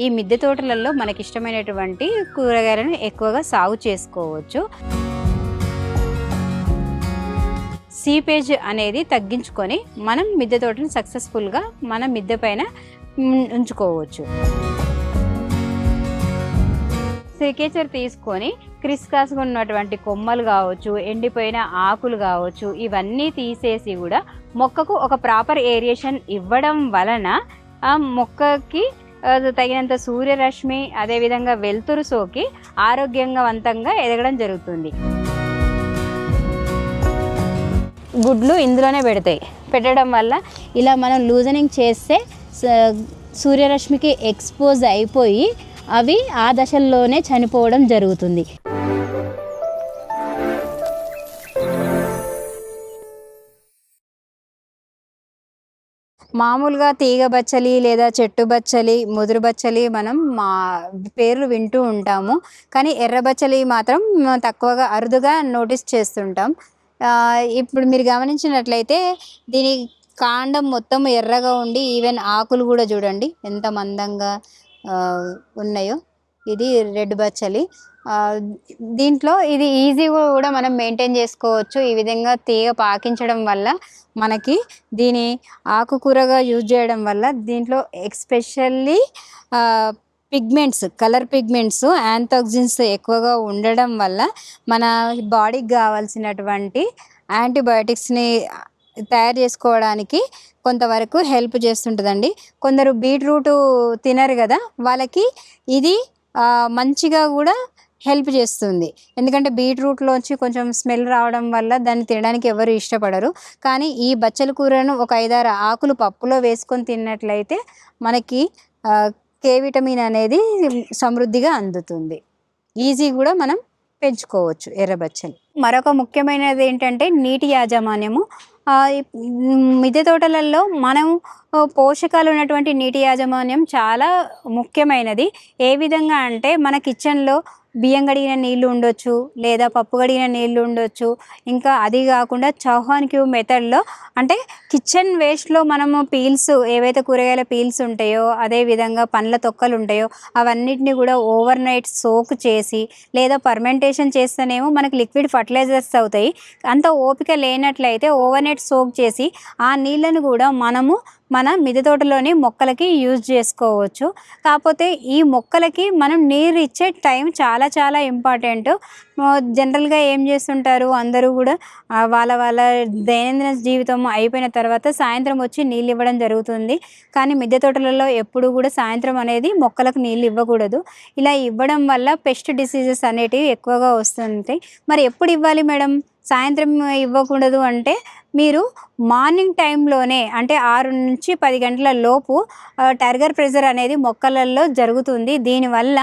ఈ మిద్దె తోటలలో మనకి ఇష్టమైనటువంటి కూరగాయలను ఎక్కువగా సాగు చేసుకోవచ్చు. సీపేజ్ అనేది తగ్గించుకొని మనం మిద్దె తోటను సక్సెస్ఫుల్గా మన మిద్దె పైన ఉంచుకోవచ్చు. సెకేచర్ తీసుకొని క్రిస్కాస్గా ఉన్నటువంటి కొమ్మలు కావచ్చు, ఎండిపోయిన ఆకులు కావచ్చు, ఇవన్నీ తీసేసి కూడా మొక్కకు ఒక ప్రాపర్ ఏరియేషన్ ఇవ్వడం వలన ఆ మొక్కకి తగినంత సూర్యరశ్మి అదేవిధంగా వెలుతురు సోకి ఆరోగ్యవంతంగా ఎదగడం జరుగుతుంది. గుడ్లు ఇందులోనే పెట్టడం వల్ల ఇలా మనం లూజనింగ్ చేస్తే సూర్యరశ్మికి ఎక్స్పోజ్ అయిపోయి అవి ఆ దశల్లోనే చనిపోవడం జరుగుతుంది. మామూలుగా తీగ బచ్చలి లేదా చెట్టు బచ్చలి, ముదురు బచ్చలి మనం పేర్లు వింటూ ఉంటాము. కానీ ఎర్ర బచ్చలి మాత్రం తక్కువగా అరుదుగా నోటీస్ చేస్తుంటాం. ఇప్పుడు మీరు గమనించినట్లయితే దీని కాండం మొత్తం ఎర్రగా ఉండి ఈవెన్ ఆకులు కూడా చూడండి ఎంత మందంగా ఉన్నాయో. ఇది రెడ్ బచ్చలి. దీంట్లో ఇది ఈజీగా కూడా మనం మెయింటైన్ చేసుకోవచ్చు. ఈ విధంగా తీగ పాకించడం వల్ల మనకి దీని ఆకుకూరగా యూజ్ చేయడం వల్ల దీంట్లో ఎక్స్పెషల్లీ పిగ్మెంట్స్, కలర్ పిగ్మెంట్స్, యాంథోక్సిన్స్ ఎక్కువగా ఉండడం వల్ల మన బాడీకి కావాల్సినటువంటి యాంటీబయాటిక్స్ని తయారు చేసుకోవడానికి కొంతవరకు హెల్ప్ చేస్తుంటుందండి. కొందరు బీట్రూట్ తినరు కదా, వాళ్ళకి ఇది మంచిగా కూడా హెల్ప్ చేస్తుంది. ఎందుకంటే బీట్రూట్లోంచి కొంచెం స్మెల్ రావడం వల్ల దాన్ని తినడానికి ఎవరు ఇష్టపడరు. కానీ ఈ బచ్చల కూరను ఒక 5-6 ఆకులు పప్పులో వేసుకొని తిన్నట్లయితే మనకి కే విటమిన్ అనేది సమృద్ధిగా అందుతుంది. ఈజీ కూడా మనం పెంచుకోవచ్చు ఎర్రబచ్చలి. మరొక ముఖ్యమైనది ఏంటంటే నీటి యాజమాన్యము. మిద్దె తోటలలో మనం పోషకాలు ఉన్నటువంటి నీటి యాజమాన్యం చాలా ముఖ్యమైనది. ఏ విధంగా అంటే మన కిచెన్లో బియ్యం కడిగిన నీళ్ళు ఉండొచ్చు, లేదా పప్పు కడిగిన నీళ్ళు ఉండొచ్చు. ఇంకా అది కాకుండా చౌహాన్ క్యూబ్ మెథడ్లో అంటే కిచెన్ వేస్ట్లో మనము పీల్స్, ఏవైతే కూరగాయల పీల్స్ ఉంటాయో, అదేవిధంగా పండ్ల తొక్కలు ఉంటాయో అవన్నిటిని కూడా ఓవర్ నైట్ సోక్ చేసి లేదా పర్మెంటేషన్ చేస్తేనేమో మనకి లిక్విడ్ ఫర్టిలైజర్స్ అవుతాయి. అంత ఓపిక లేనట్లయితే ఓవర్ నైట్ సోక్ చేసి ఆ నీళ్ళను కూడా మనము మన మిద్దె తోటలోని మొక్కలకి యూజ్ చేసుకోవచ్చు. కాకపోతే ఈ మొక్కలకి మనం నీరు ఇచ్చే టైం చాలా చాలా ఇంపార్టెంట్. జనరల్గా ఏం చేస్తుంటారు అందరూ కూడా వాళ్ళ దైనందిన జీవితం అయిపోయిన తర్వాత సాయంత్రం వచ్చి నీళ్ళు ఇవ్వడం జరుగుతుంది. కానీ మిద్దె తోటలలో ఎప్పుడు కూడా సాయంత్రం అనేది మొక్కలకు నీళ్ళు ఇవ్వకూడదు. ఇలా ఇవ్వడం వల్ల పెస్ట్ డిసీజెస్ అనేటివి ఎక్కువగా వస్తుంటాయి. మరి ఎప్పుడు ఇవ్వాలి మేడం? సాయంత్రం ఇవ్వకూడదు అంటే మీరు మార్నింగ్ టైంలోనే అంటే 6 నుంచి 10 గంటల లోపు టర్గర్ ప్రెజర్ అనేది మొక్కలలో జరుగుతుంది. దీనివల్ల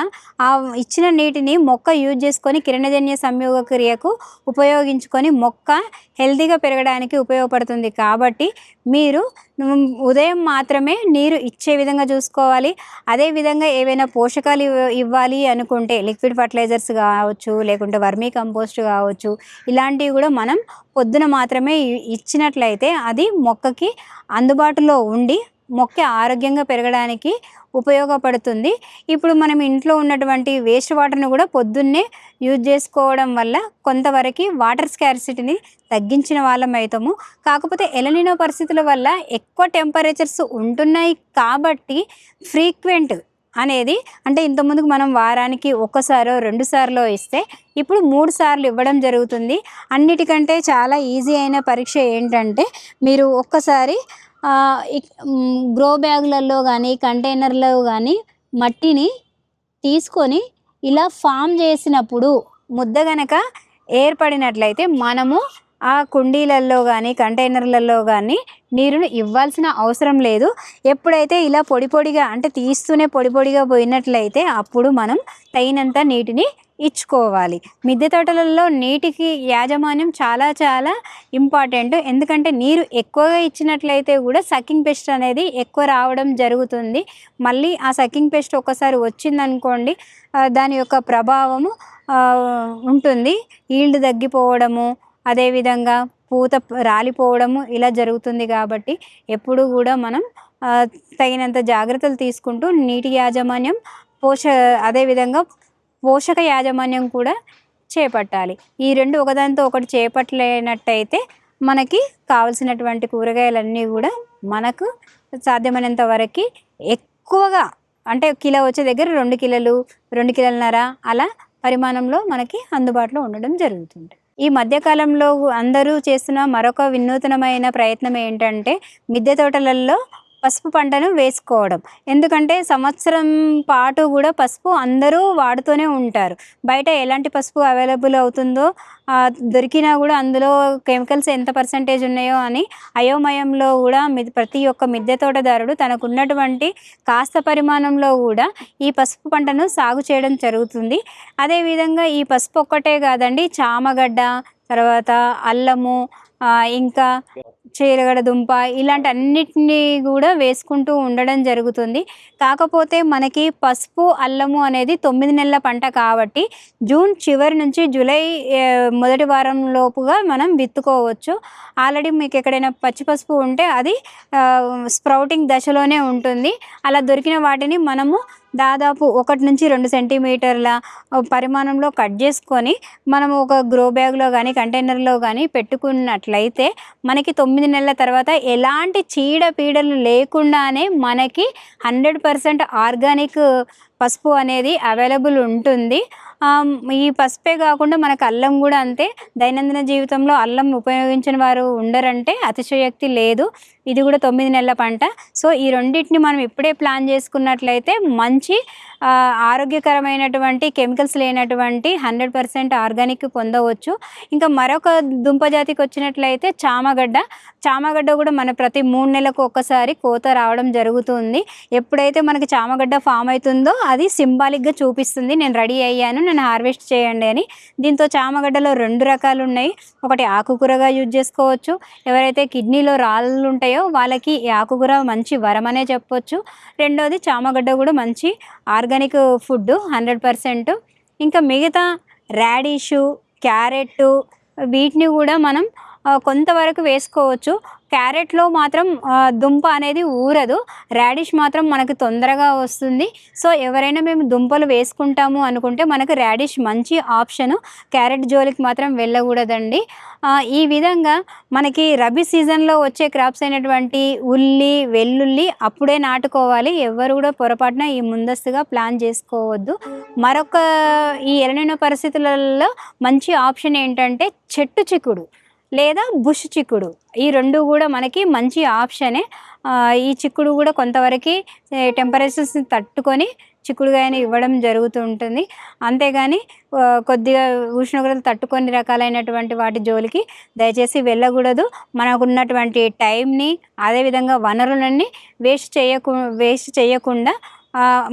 ఆ ఇచ్చిన నీటిని మొక్క యూజ్ చేసుకొని కిరణజన్య సంయోగ క్రియకు ఉపయోగించుకొని మొక్క హెల్తీగా పెరగడానికి ఉపయోగపడుతుంది. కాబట్టి మీరు ఉదయం మాత్రమే నీరు ఇచ్చే విధంగా చూసుకోవాలి. అదేవిధంగా ఏవైనా పోషకాలు ఇవ్వాలి అనుకుంటే లిక్విడ్ ఫర్టిలైజర్స్ కావచ్చు, లేకుంటే వర్మీ కంపోస్ట్ కావచ్చు, ఇలాంటివి కూడా మనం పొద్దున మాత్రమే ఇచ్చినట్లయితే అది మొక్కకి అందుబాటులో ఉండి మొక్క ఆరోగ్యంగా పెరగడానికి ఉపయోగపడుతుంది. ఇప్పుడు మనం ఇంట్లో ఉన్నటువంటి వేస్ట్ వాటర్ని కూడా పొద్దున్నే యూజ్ చేసుకోవడం వల్ల కొంతవరకు వాటర్ స్కార్సిటీని తగ్గించిన వాళ్ళం అవుతాము. కాకపోతే ఎలనినో పరిస్థితుల వల్ల ఎక్కువ టెంపరేచర్స్ ఉంటున్నాయి కాబట్టి ఫ్రీక్వెంట్ అనేది అంటే ఇంతకుముందుకు మనం వారానికి 1 సారో 2 సార్లో ఇస్తే ఇప్పుడు 3 సార్లు ఇవ్వడం జరుగుతుంది. అన్నిటికంటే చాలా ఈజీ అయిన పరీక్ష ఏంటంటే మీరు ఒక్కసారి గ్రో బ్యాగులలో కానీ కంటైనర్లో కానీ మట్టిని తీసుకొని ఇలా ఫామ్ చేసినప్పుడు ముద్ద గనక ఏర్పడినట్లయితే మనము ఆ కుండీలలో కానీ కంటైనర్లలో కానీ నీరును ఇవ్వాల్సిన అవసరం లేదు. ఎప్పుడైతే ఇలా పొడి పొడిగా అంటే తీస్తూనే పొడి పొడిగా పోయినట్లయితే అప్పుడు మనం తగినంత నీటిని ఇచ్చుకోవాలి. మిద్దె తోటలలో నీటికి యాజమాన్యం చాలా చాలా ఇంపార్టెంట్. ఎందుకంటే నీరు ఎక్కువగా ఇచ్చినట్లయితే కూడా సకింగ్ పెస్ట్ అనేది ఎక్కువ రావడం జరుగుతుంది. మళ్ళీ ఆ సకింగ్ పెస్ట్ ఒక్కసారి వచ్చిందనుకోండి దాని యొక్క ప్రభావము ఉంటుంది. ఈల్డ్ తగ్గిపోవడము, అదేవిధంగా పూత రాలిపోవడము ఇలా జరుగుతుంది. కాబట్టి ఎప్పుడు కూడా మనం తగినంత జాగ్రత్తలు తీసుకుంటూ నీటి యాజమాన్యం అదేవిధంగా పోషక యాజమాన్యం కూడా చేపట్టాలి. ఈ రెండు ఒకదానితో ఒకటి చేపట్టలేనట్టయితే మనకి కావలసినటువంటి కూరగాయలన్నీ కూడా మనకు సాధ్యమైనంత వరకు ఎక్కువగా అంటే కిలో వచ్చే దగ్గర 2 కిలోలు 2 కిలోలన్నర అలా పరిమాణంలో మనకి అందుబాటులో ఉండడం జరుగుతుంది. ఈ మధ్యకాలంలో అందరూ చేస్తున్న మరొక వినూతనమైన ప్రయత్నం ఏంటంటే మిద్దె తోటలలో పసుపు పంటను వేసుకోవడం. ఎందుకంటే సంవత్సరం పాటు కూడా పసుపు అందరూ వాడుతూనే ఉంటారు. బయట ఎలాంటి పసుపు అవైలబుల్ అవుతుందో దొరికినా కూడా అందులో కెమికల్స్ ఎంత పర్సెంటేజ్ ఉన్నాయో అని అయోమయంలో కూడా ప్రతి ఒక్క మిద్దె తోటదారుడు తనకున్నటువంటి కాస్త పరిమాణంలో కూడా ఈ పసుపు పంటను సాగు చేయడం జరుగుతుంది. అదేవిధంగా ఈ పసుపు ఒక్కటే కాదండి, చామగడ్డ, తర్వాత అల్లము, ఇంకా చీరగడ దుంప ఇలాంటి అన్నిటినీ కూడా వేసుకుంటూ ఉండడం జరుగుతుంది. కాకపోతే మనకి పసుపు అల్లము అనేది 9 నెలల పంట కాబట్టి జూన్ చివరి నుంచి జూలై మొదటి వారం లోపుగా మనం విత్తుకోవచ్చు. ఆల్రెడీ మీకు ఎక్కడైనా పచ్చి పసుపు ఉంటే అది స్ప్రౌటింగ్ దశలోనే ఉంటుంది. అలా దొరికిన వాటిని మనము దాదాపు 1 నుంచి 2 సెంటీమీటర్ల పరిమాణంలో కట్ చేసుకొని మనము ఒక గ్రో బ్యాగ్లో కానీ కంటైనర్లో కానీ పెట్టుకున్నట్లయితే మనకి 9 నెలల తర్వాత ఎలాంటి చీడపీడలు లేకుండానే మనకి 100% ఆర్గానిక్ పసుపు అనేది అవైలబుల్ ఉంటుంది. ఈ పసుపే కాకుండా మనకు అల్లం కూడా అంతే. దైనందిన జీవితంలో అల్లం ఉపయోగించిన వారు ఉండరంటే అతిశయోక్తి లేదు. ఇది కూడా 9 నెలల పంట. సో ఈ రెండింటిని మనం ఇప్పుడే ప్లాన్ చేసుకున్నట్లయితే మంచి ఆరోగ్యకరమైనటువంటి కెమికల్స్ లేనటువంటి 100% ఆర్గానిక్ పొందవచ్చు. ఇంకా మరొక దుంప జాతికి వచ్చినట్లయితే చామగడ్డ కూడా మన ప్రతి 3 నెలలకు ఒక్కసారి కోత రావడం జరుగుతుంది. ఎప్పుడైతే మనకి చామగడ్డ ఫామ్ అవుతుందో అది సింబాలిక్గా చూపిస్తుంది, నేను రెడీ అయ్యాను, నన్ను హార్వెస్ట్ చేయండి అని. దీంతో చామగడ్డలో 2 రకాలు ఉన్నాయి. ఒకటి ఆకుకూరగా యూజ్ చేసుకోవచ్చు. ఎవరైతే కిడ్నీలో రాళ్ళు ఉంటాయో వాళ్ళకి ఈ ఆకుకూర మంచి వరం అనే చెప్పొచ్చు. రెండోది చామగడ్డ కూడా మంచి ఆర్గానిక్ ఫుడ్ 100%. ఇంకా మిగతా రాడిషు, క్యారెట్ వీటిని కూడా మనం కొంతవరకు వేసుకోవచ్చు. క్యారెట్లో మాత్రం దుంప అనేది ఊరదు, రాడిష్ మాత్రం మనకు తొందరగా వస్తుంది. సో ఎవరైనా మేము దుంపలు వేసుకుంటాము అనుకుంటే మనకు రాడిష్ మంచి ఆప్షను, క్యారెట్ జోలికి మాత్రం వెళ్ళకూడదండి. ఈ విధంగా మనకి రబీ సీజన్లో వచ్చే క్రాప్స్ అయినటువంటి ఉల్లి, వెల్లుల్లి అప్పుడే నాటుకోవాలి. ఎవరు కూడా పొరపాటున ఈ ముందస్తుగా ప్లాన్ చేసుకోవద్దు. మరొక ఈ ఎలనీనో పరిస్థితులలో మంచి ఆప్షన్ ఏంటంటే చెట్టు చిక్కుడు లేదా బుష్ చిక్కుడు. ఈ 2 కూడా మనకి మంచి ఆప్షనే. ఈ చిక్కుడు కూడా కొంతవరకు టెంపరేచర్స్ని తట్టుకొని చిక్కుడుగాయని ఇవ్వడం జరుగుతూ ఉంటుంది. అంతేగాని కొద్దిగా ఉష్ణోగ్రతలు తట్టుకొని రకాలైనటువంటి వాటి జోలికి దయచేసి వెళ్ళకూడదు. మనకున్నటువంటి టైంని అదేవిధంగా వనరులన్నీ వేస్ట్ చేయకుండా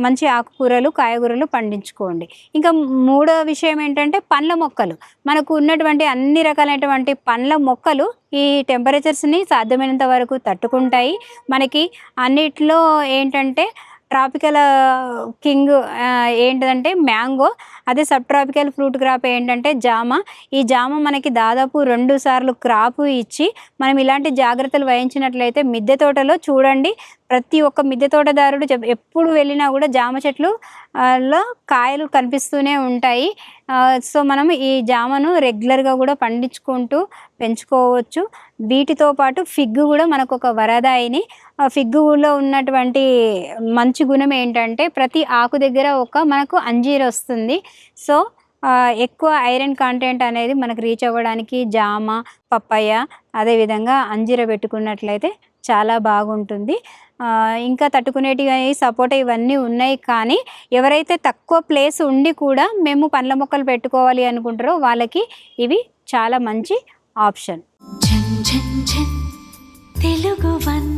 మంచి ఆకుకూరలు, కాయగూరలు పండించుకోండి. ఇంకా 3వ విషయం ఏంటంటే పండ్ల మొక్కలు. మనకు ఉన్నటువంటి అన్ని రకాలైనటువంటి పండ్ల మొక్కలు ఈ టెంపరేచర్స్ని సాధ్యమైనంత వరకు తట్టుకుంటాయి. మనకి అన్నిట్లో ఏంటంటే ట్రాపికల్ కింగ్ ఏంటంటే మ్యాంగో, అదే సబ్ ట్రాపికల్ ఫ్రూట్ క్రాప్ ఏంటంటే జామ. ఈ జామ మనకి దాదాపు 2 సార్లు క్రాపు ఇచ్చి మనం ఇలాంటి జాగ్రత్తలు వహించినట్లయితే మిద్దె తోటలో చూడండి, ప్రతి ఒక్క మిద్దె తోటదారుడు ఎప్పుడు వెళ్ళినా కూడా జామ చెట్లు లో కాయలు కనిపిస్తూనే ఉంటాయి. సో మనం ఈ జామను రెగ్యులర్గా కూడా పండించుకుంటూ పెంచుకోవచ్చు. వీటితో పాటు ఫిగ్గు కూడా మనకు ఒక వరదాయిని. ఫిగ్గులో ఉన్నటువంటి మంచి గుణం ఏంటంటే ప్రతి ఆకు దగ్గర మనకు అంజీర్ వస్తుంది. సో ఎక్కువ ఐరన్ కంటెంట్ అనేది మనకు రీచ్ అవ్వడానికి జామ, పప్పాయ అదేవిధంగా అంజీర పెట్టుకున్నట్లయితే చాలా బాగుంటుంది. ఇంకా తట్టుకునేటివి సపోటా ఇవన్నీ ఉన్నాయి. కానీ ఎవరైతే తక్కువ ప్లేస్ ఉండి కూడా మేము పండ్ల మొక్కలు పెట్టుకోవాలి అనుకుంటారో వాళ్ళకి ఇవి చాలా మంచి ఆప్షన్. తెలుగు వన్